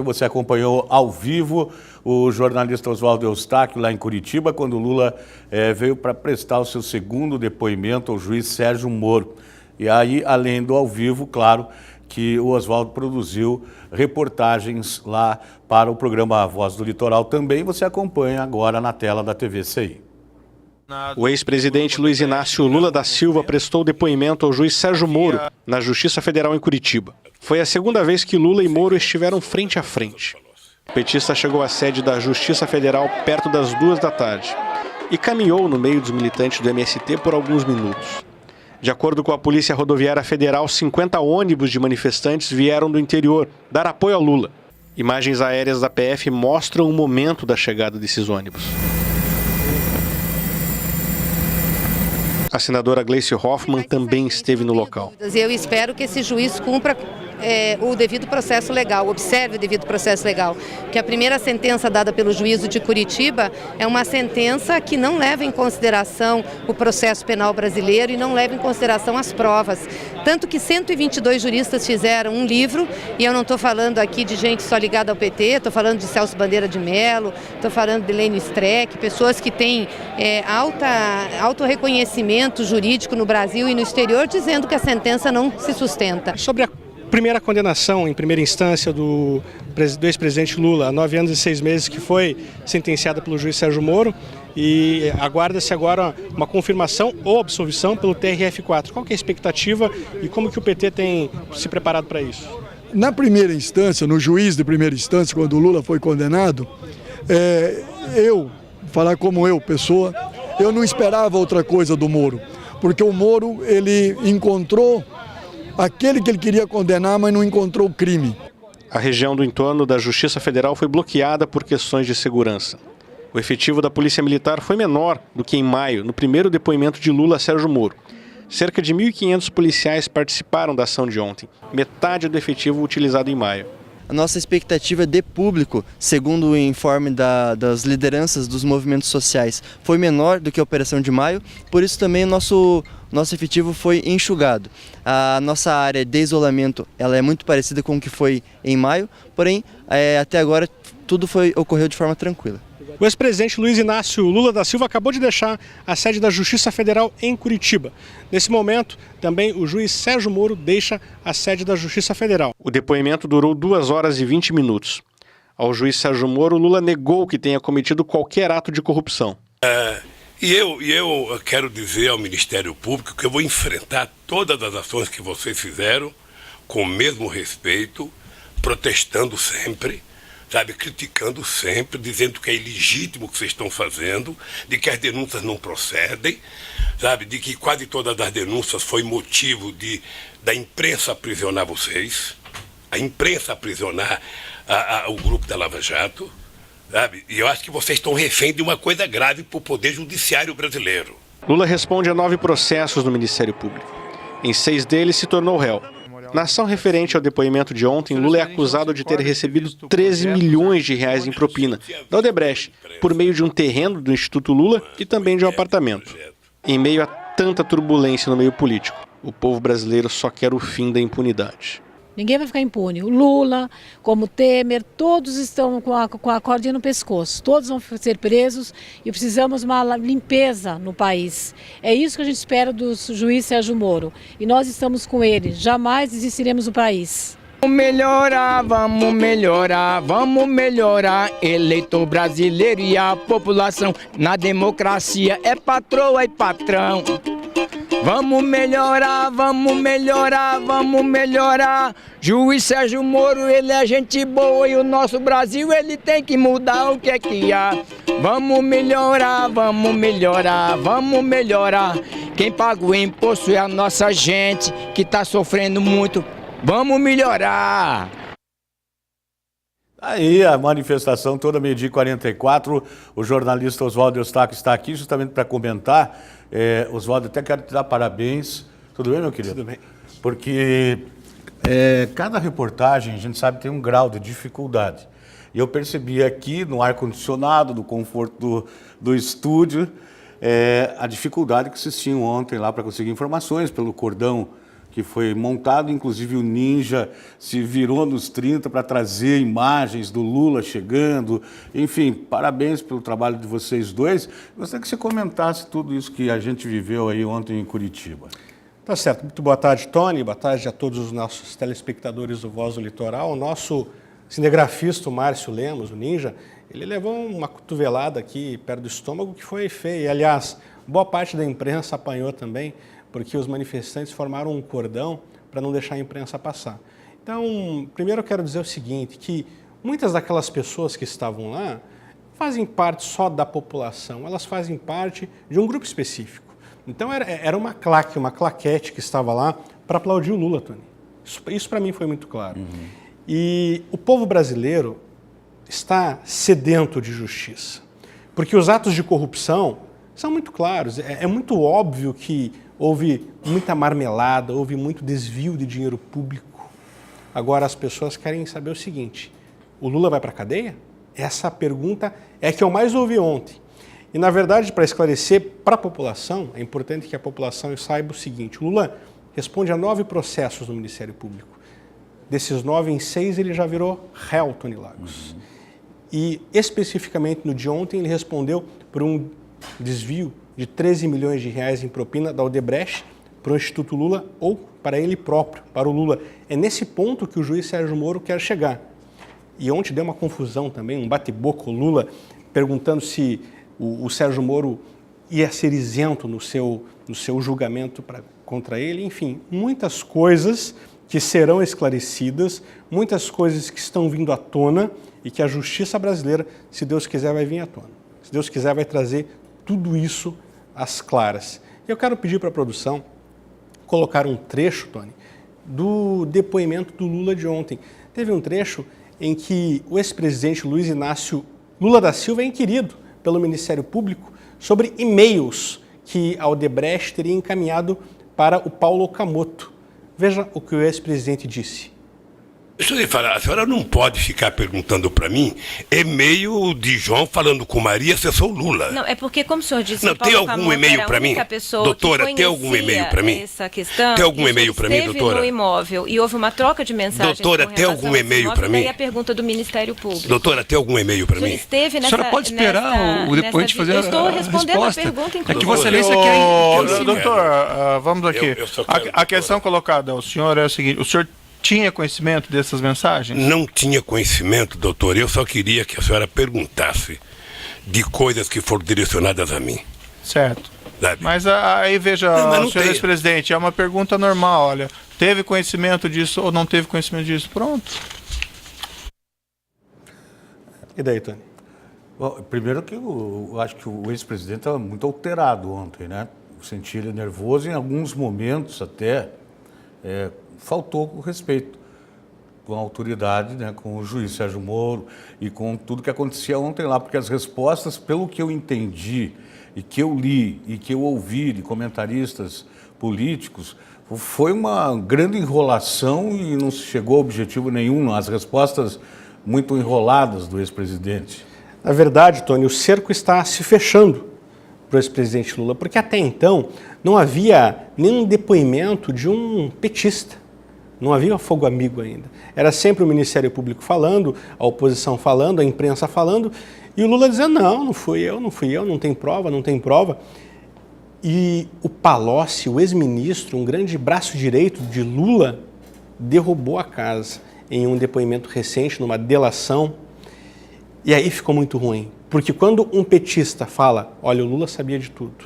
Você acompanhou ao vivo o jornalista Oswaldo Eustáquio lá em Curitiba, quando o Lula veio para prestar o seu segundo depoimento ao juiz Sérgio Moro. E aí, além do ao vivo, claro, que o Oswaldo produziu reportagens lá para o programa A Voz do Litoral também. Você acompanha agora na tela da TV CI. O ex-presidente Luiz Inácio Lula da Silva prestou depoimento ao juiz Sérgio Moro na Justiça Federal em Curitiba. Foi a segunda vez que Lula e Moro estiveram frente a frente. O petista chegou à sede da Justiça Federal perto das 2 da tarde e caminhou no meio dos militantes do MST por alguns minutos. De acordo com a Polícia Rodoviária Federal, 50 ônibus de manifestantes vieram do interior dar apoio a Lula. Imagens aéreas da PF mostram o momento da chegada desses ônibus. A senadora Gleice Hoffmann também esteve no local. Eu espero que esse juiz cumpra o devido processo legal, observe o devido processo legal. Que a primeira sentença dada pelo juízo de Curitiba é uma sentença que não leva em consideração o processo penal brasileiro e não leva em consideração as provas. Tanto que 122 juristas fizeram um livro, e eu não estou falando aqui de gente só ligada ao PT, estou falando de Celso Bandeira de Mello, estou falando de Lênio Streck, pessoas que têm alto reconhecimento jurídico no Brasil e no exterior, dizendo que a sentença não se sustenta. Sobre a primeira condenação em primeira instância do ex-presidente Lula, há 9 anos e 6 meses, que foi sentenciada pelo juiz Sérgio Moro, e aguarda-se agora uma confirmação ou absolvição pelo TRF4. Qual que é a expectativa e como que o PT tem se preparado para isso? Na primeira instância, no juiz de primeira instância, quando o Lula foi condenado, falar como eu, pessoa, eu não esperava outra coisa do Moro, porque o Moro, ele encontrou aquele que ele queria condenar, mas não encontrou o crime. A região do entorno da Justiça Federal foi bloqueada por questões de segurança. O efetivo da Polícia Militar foi menor do que em maio, no primeiro depoimento de Lula a Sérgio Moro. Cerca de 1.500 policiais participaram da ação de ontem, metade do efetivo utilizado em maio. A nossa expectativa de público, segundo o informe das lideranças dos movimentos sociais, foi menor do que a operação de maio, por isso também o nosso efetivo foi enxugado. A nossa área de isolamento ela é muito parecida com o que foi em maio, porém, até agora tudo ocorreu de forma tranquila. O ex-presidente Luiz Inácio Lula da Silva acabou de deixar a sede da Justiça Federal em Curitiba. Nesse momento, também o juiz Sérgio Moro deixa a sede da Justiça Federal. O depoimento durou 2 horas e 20 minutos. Ao juiz Sérgio Moro, Lula negou que tenha cometido qualquer ato de corrupção. E eu quero dizer ao Ministério Público que eu vou enfrentar todas as ações que vocês fizeram com o mesmo respeito, protestando sempre, criticando sempre, dizendo que é ilegítimo o que vocês estão fazendo, de que as denúncias não procedem, de que quase todas as denúncias foi motivo da imprensa aprisionar vocês, a imprensa aprisionar o grupo da Lava Jato, E eu acho que vocês estão refém de uma coisa grave para o Poder Judiciário brasileiro. Lula responde a 9 processos no Ministério Público. Em 6 deles se tornou réu. Na ação referente ao depoimento de ontem, Lula é acusado de ter recebido 13 milhões de reais em propina da Odebrecht, por meio de um terreno do Instituto Lula e também de um apartamento. Em meio a tanta turbulência no meio político, o povo brasileiro só quer o fim da impunidade. Ninguém vai ficar impune. O Lula, como o Temer, todos estão com a cordinha no pescoço. Todos vão ser presos e precisamos de uma limpeza no país. É isso que a gente espera do juiz Sérgio Moro. E nós estamos com ele. Jamais desistiremos do país. Vamos melhorar, vamos melhorar, vamos melhorar. Eleitor brasileiro e a população. Na democracia é patroa e patrão. Vamos melhorar, vamos melhorar, vamos melhorar. Juiz Sérgio Moro, ele é gente boa e o nosso Brasil, ele tem que mudar o que é que há. Vamos melhorar, vamos melhorar, vamos melhorar. Quem paga o imposto é a nossa gente, que está sofrendo muito. Vamos melhorar. Aí a manifestação toda 12h44, o jornalista Oswaldo Eustáquio está aqui justamente para comentar. Oswaldo, até quero te dar parabéns. Tudo bem, meu querido? Tudo bem. Porque cada reportagem, a gente sabe, tem um grau de dificuldade. E eu percebi aqui no ar-condicionado, no conforto do estúdio, a dificuldade que vocês tinham ontem lá para conseguir informações pelo cordão que foi montado, inclusive o Ninja se virou nos 30 para trazer imagens do Lula chegando. Enfim, parabéns pelo trabalho de vocês dois. Gostaria que você comentasse tudo isso que a gente viveu aí ontem em Curitiba. Tá certo. Muito boa tarde, Tony. Boa tarde a todos os nossos telespectadores do Voz do Litoral. O nosso cinegrafista, o Márcio Lemos, o Ninja, ele levou uma cotovelada aqui perto do estômago que foi feia. Aliás, boa parte da imprensa apanhou também, porque os manifestantes formaram um cordão para não deixar a imprensa passar. Então, primeiro eu quero dizer o seguinte, que muitas daquelas pessoas que estavam lá fazem parte só da população, elas fazem parte de um grupo específico. Então, era uma claquete que estava lá para aplaudir o Lula, Tony. Isso para mim foi muito claro. E o povo brasileiro está sedento de justiça, porque os atos de corrupção são muito claros. É muito óbvio que houve muita marmelada, houve muito desvio de dinheiro público. Agora as pessoas querem saber o seguinte, o Lula vai para a cadeia? Essa pergunta é a que eu mais ouvi ontem. E, na verdade, para esclarecer para a população, é importante que a população saiba o seguinte, o Lula responde a 9 processos no Ministério Público. Desses 9, em 6 ele já virou réu, Tony Lagos. E, especificamente, no de ontem, ele respondeu por um desvio de 13 milhões de reais em propina da Odebrecht para o Instituto Lula ou para ele próprio, para o Lula. É nesse ponto que o juiz Sérgio Moro quer chegar. E ontem deu uma confusão também, um bate-boca, o Lula perguntando se o Sérgio Moro ia ser isento no seu julgamento contra ele. Enfim, muitas coisas que serão esclarecidas, muitas coisas que estão vindo à tona e que a justiça brasileira, se Deus quiser, vai vir à tona. Se Deus quiser, vai trazer tudo isso às claras. Eu quero pedir para a produção colocar um trecho, Tony, do depoimento do Lula de ontem. Teve um trecho em que o ex-presidente Luiz Inácio Lula da Silva é inquirido pelo Ministério Público sobre e-mails que a Odebrecht teria encaminhado para o Paulo Okamoto. Veja o que o ex-presidente disse. Deixa eu lhe falar, a senhora não pode ficar perguntando para mim e-mail de João falando com Maria se eu sou Lula. Não, é porque, como o senhor disse, não, tem algum e-mail para mim? Doutora, tem algum e-mail para mim? Essa questão, tem algum e-mail para mim, doutora? No imóvel e houve uma troca de mensagens. Doutora, tem algum e-mail para mim? E a pergunta do Ministério Público. Doutora, tem algum e-mail para mim? Esteve nessa, a senhora pode esperar o depoente fazer a resposta. Eu estou respondendo a pergunta, inclusive. É que Vossa Excelência quer... Doutor, vamos aqui. A questão colocada ao senhor é o seguinte, o senhor tinha conhecimento dessas mensagens? Não tinha conhecimento, doutor. Eu só queria que a senhora perguntasse de coisas que foram direcionadas a mim. Certo. Sabe? Mas aí veja, senhor ex-presidente, é uma pergunta normal, olha, teve conhecimento disso ou não teve conhecimento disso? Pronto. E daí, Tony? Bom, primeiro que eu acho que o ex-presidente estava muito alterado ontem, né? Eu senti ele nervoso, em alguns momentos até faltou o respeito com a autoridade, né, com o juiz Sérgio Moro e com tudo que acontecia ontem lá, porque as respostas, pelo que eu entendi e que eu li e que eu ouvi de comentaristas políticos, foi uma grande enrolação e não se chegou a objetivo nenhum, as respostas muito enroladas do ex-presidente. Na verdade, Tony, o cerco está se fechando para o ex-presidente Lula, porque até então não havia nenhum depoimento de um petista. Não havia fogo amigo ainda. Era sempre o Ministério Público falando, a oposição falando, a imprensa falando, e o Lula dizendo, não fui eu, não tem prova. E o Palocci, o ex-ministro, um grande braço direito de Lula, derrubou a casa em um depoimento recente, numa delação, e aí ficou muito ruim. Porque quando um petista fala, olha, o Lula sabia de tudo,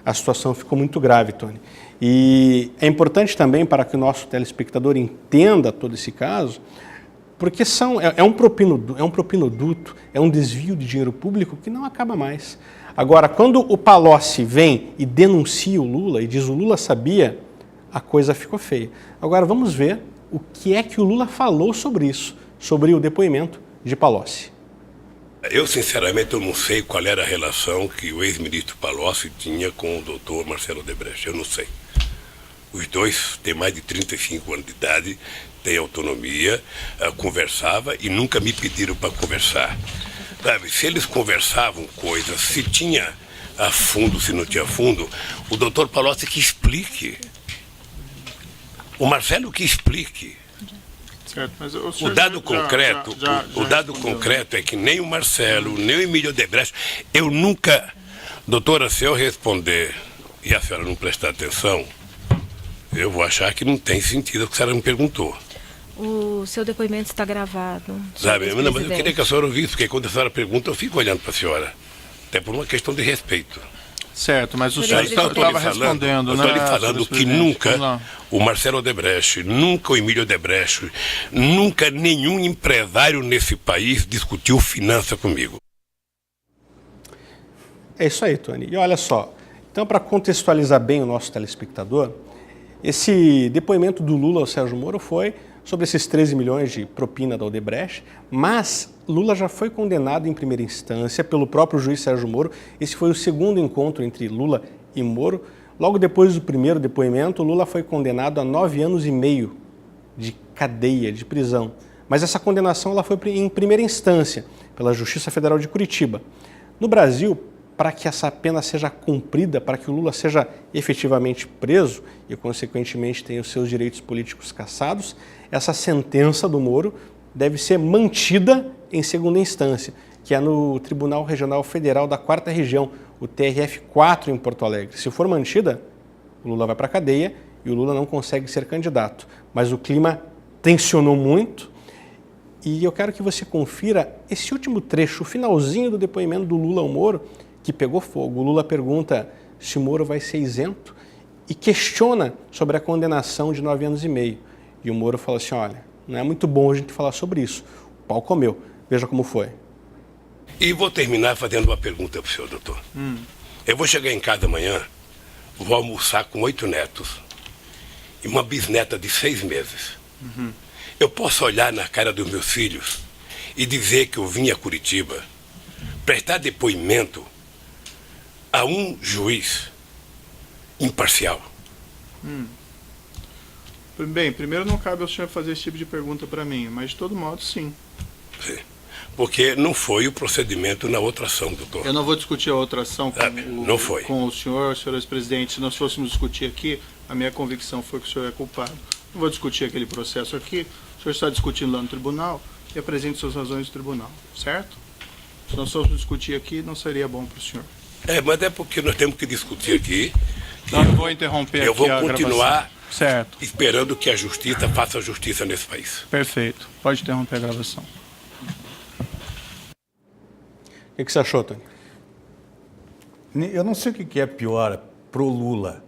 a situação ficou muito grave, Tony. E é importante também para que o nosso telespectador entenda todo esse caso, porque é um propinoduto, é um desvio de dinheiro público que não acaba mais. Agora, quando o Palocci vem e denuncia o Lula e diz o Lula sabia, a coisa ficou feia. Agora vamos ver o que é que o Lula falou sobre isso, sobre o depoimento de Palocci. Eu, sinceramente, eu não sei qual era a relação que o ex-ministro Palocci tinha com o doutor Marcelo Odebrecht. Eu não sei. Os dois têm mais de 35 anos de idade, têm autonomia, conversava e nunca me pediram para conversar. Sabe, se eles conversavam coisas, se tinha a fundo, se não tinha fundo, o doutor Palocci que explique. O Marcelo que explique. Certo, mas o dado concreto é que nem o Marcelo, nem o Emílio Odebrecht, eu nunca... Doutora, se eu responder e a senhora não prestar atenção, eu vou achar que não tem sentido o que a senhora me perguntou. O seu depoimento está gravado. Sabe, não, mas eu queria que a senhora ouvisse, porque quando a senhora pergunta, eu fico olhando para a senhora. Até por uma questão de respeito. Certo, mas o senhor estava respondendo, né? Eu estou lhe falando que nunca o Marcelo Odebrecht, nunca o Emílio Odebrecht, nunca nenhum empresário nesse país discutiu finança comigo. É isso aí, Tony. E olha só, então para contextualizar bem o nosso telespectador, esse depoimento do Lula ao Sérgio Moro foi sobre esses 13 milhões de propina da Odebrecht, mas Lula já foi condenado em primeira instância pelo próprio juiz Sérgio Moro. Esse foi o segundo encontro entre Lula e Moro. Logo depois do primeiro depoimento, Lula foi condenado a 9 anos e meio de cadeia, de prisão. Mas essa condenação ela foi em primeira instância, pela Justiça Federal de Curitiba. No Brasil, para que essa pena seja cumprida, para que o Lula seja efetivamente preso e, consequentemente, tenha os seus direitos políticos cassados, essa sentença do Moro deve ser mantida em segunda instância, que é no Tribunal Regional Federal da 4ª Região, o TRF4 em Porto Alegre. Se for mantida, o Lula vai para a cadeia e o Lula não consegue ser candidato. Mas o clima tensionou muito e eu quero que você confira esse último trecho, o finalzinho do depoimento do Lula ao Moro, que pegou fogo. O Lula pergunta se o Moro vai ser isento e questiona sobre a condenação de 9 anos e meio. E o Moro fala assim, olha, não é muito bom a gente falar sobre isso. O pau comeu. Veja como foi. E vou terminar fazendo uma pergunta para o senhor, doutor. Eu vou chegar em casa amanhã, vou almoçar com 8 netos e uma bisneta de 6 meses. Eu posso olhar na cara dos meus filhos e dizer que eu vim a Curitiba prestar depoimento a um juiz imparcial? Bem, primeiro não cabe ao senhor fazer esse tipo de pergunta para mim, mas de todo modo, sim. Sim. Porque não foi o procedimento na outra ação, doutor. Eu não vou discutir a outra ação com o senhor ex-presidente. Se nós fôssemos discutir aqui, a minha convicção foi que o senhor é culpado. Não vou discutir aquele processo aqui. O senhor está discutindo lá no tribunal e apresente suas razões no tribunal, certo? Se nós fôssemos discutir aqui, não seria bom para o senhor. Mas é porque nós temos que discutir aqui. Não vou interromper eu vou continuar certo, esperando que a justiça faça justiça nesse país. Perfeito. Pode interromper a gravação. O que você achou, Tony? Eu não sei o que é pior pro Lula.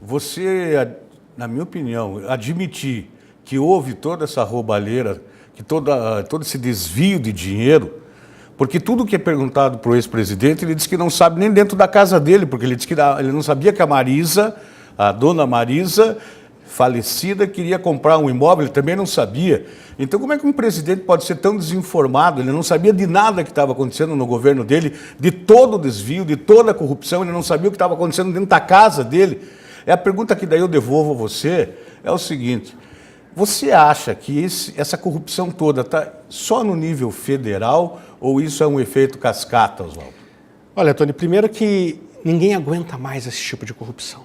Você, na minha opinião, admitir que houve toda essa roubalheira, que todo esse desvio de dinheiro, porque tudo que é perguntado para o ex-presidente, ele diz que não sabe nem dentro da casa dele, porque ele diz que ele não sabia que a dona Marisa, falecida, queria comprar um imóvel, ele também não sabia. Então, como é que um presidente pode ser tão desinformado? Ele não sabia de nada que estava acontecendo no governo dele, de todo o desvio, de toda a corrupção, ele não sabia o que estava acontecendo dentro da casa dele. A pergunta que daí eu devolvo a você é o seguinte: você acha que essa corrupção toda está só no nível federal ou isso é um efeito cascata, Oswaldo? Olha, Tony, primeiro que ninguém aguenta mais esse tipo de corrupção.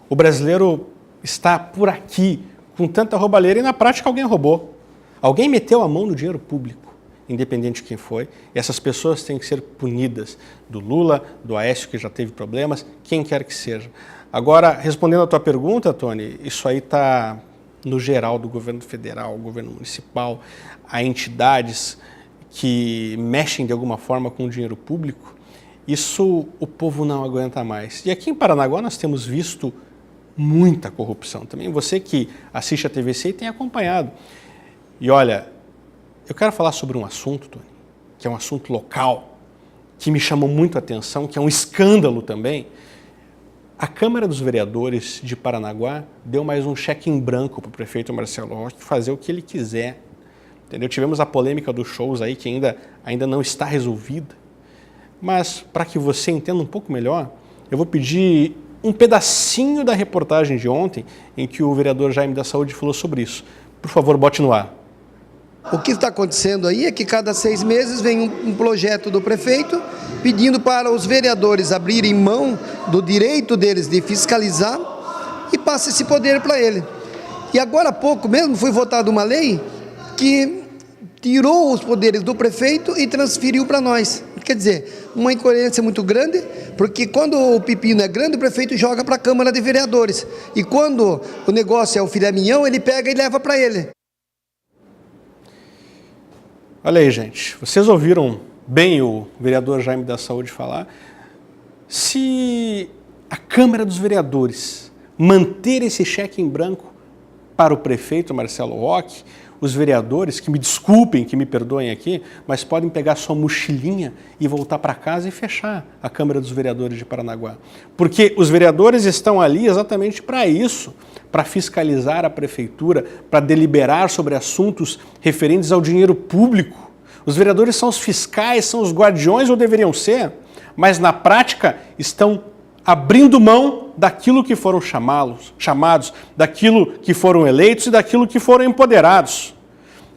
O brasileiro está por aqui com tanta roubalheira e na prática alguém roubou. Alguém meteu a mão no dinheiro público, independente de quem foi. E essas pessoas têm que ser punidas. Do Lula, do Aécio, que já teve problemas, quem quer que seja. Agora, respondendo à tua pergunta, Tony, isso aí está no geral do governo federal, governo municipal, a entidades que mexem de alguma forma com o dinheiro público. Isso o povo não aguenta mais. E aqui em Paranaguá nós temos visto muita corrupção também. Você que assiste a TVC tem acompanhado. E olha, eu quero falar sobre um assunto, Tony, que é um assunto local, que me chamou muito a atenção, que é um escândalo também. A Câmara dos Vereadores de Paranaguá deu mais um cheque em branco para o prefeito Marcelo Rocha fazer o que ele quiser. Entendeu? Tivemos a polêmica dos shows aí que ainda não está resolvida. Mas, para que você entenda um pouco melhor, eu vou pedir um pedacinho da reportagem de ontem em que o vereador Jaime da Saúde falou sobre isso. Por favor, bote no ar. O que está acontecendo aí é que cada 6 meses vem um projeto do prefeito pedindo para os vereadores abrirem mão do direito deles de fiscalizar e passa esse poder para ele. E agora há pouco mesmo foi votada uma lei que tirou os poderes do prefeito e transferiu para nós. Quer dizer, uma incoerência muito grande, porque quando o pepino é grande, o prefeito joga para a Câmara de Vereadores. E quando o negócio é o filé mignon, ele pega e leva para ele. Olha aí, gente, vocês ouviram bem o vereador Jaime da Saúde falar? Se a Câmara dos Vereadores manter esse cheque em branco para o prefeito Marcelo Roque, os vereadores, que me desculpem, que me perdoem aqui, mas podem pegar sua mochilinha e voltar para casa e fechar a Câmara dos Vereadores de Paranaguá. Porque os vereadores estão ali exatamente para isso, para fiscalizar a prefeitura, para deliberar sobre assuntos referentes ao dinheiro público. Os vereadores são os fiscais, são os guardiões, ou deveriam ser, mas na prática estão abrindo mão daquilo que foram chamados, daquilo que foram eleitos e daquilo que foram empoderados.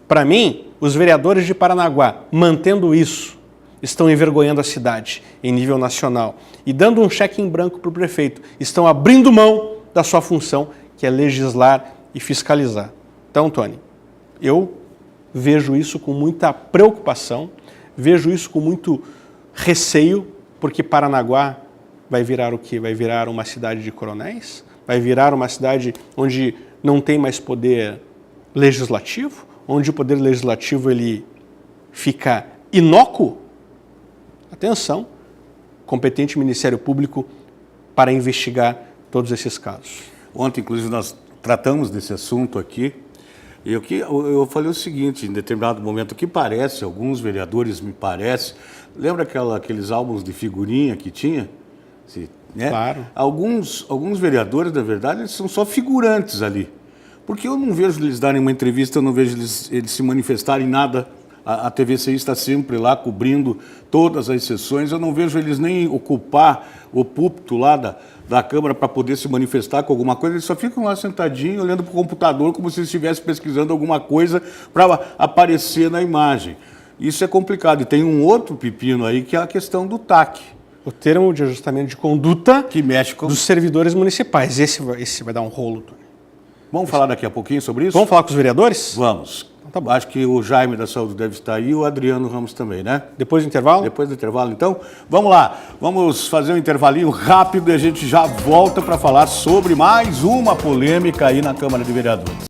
Para mim, os vereadores de Paranaguá, mantendo isso, estão envergonhando a cidade em nível nacional e dando um cheque em branco para o prefeito, estão abrindo mão da sua função, que é legislar e fiscalizar. Então, Tony, eu vejo isso com muita preocupação, vejo isso com muito receio, porque Paranaguá vai virar o quê? Vai virar uma cidade de coronéis? Vai virar uma cidade onde não tem mais poder legislativo? Onde o poder legislativo ele fica inócuo? Atenção, competente Ministério Público para investigar todos esses casos. Ontem, inclusive, nós tratamos desse assunto aqui. E eu falei o seguinte, em determinado momento, que parece, alguns vereadores me parece, lembra aqueles álbuns de figurinha que tinha? Né? Claro. Alguns vereadores, na verdade, eles são só figurantes ali. Porque eu não vejo eles darem uma entrevista, eu não vejo eles se manifestarem nada. A TVCI está sempre lá cobrindo todas as sessões. Eu não vejo eles nem ocupar o púlpito lá da Câmara para poder se manifestar com alguma coisa. Eles só ficam lá sentadinhos, olhando para o computador, como se estivessem pesquisando alguma coisa para aparecer na imagem. Isso é complicado. E tem um outro pepino aí, que é a questão do TAC. O termo de ajustamento de conduta que mexe com dos servidores municipais. Esse vai dar um rolo, Tony. Vamos falar daqui a pouquinho sobre isso? Vamos falar com os vereadores? Vamos. Então, tá bom. Acho que o Jaime da Saúde deve estar aí e o Adriano Ramos também, né? Depois do intervalo? Depois do intervalo, então. Vamos lá. Vamos fazer um intervalinho rápido e a gente já volta para falar sobre mais uma polêmica aí na Câmara de Vereadores.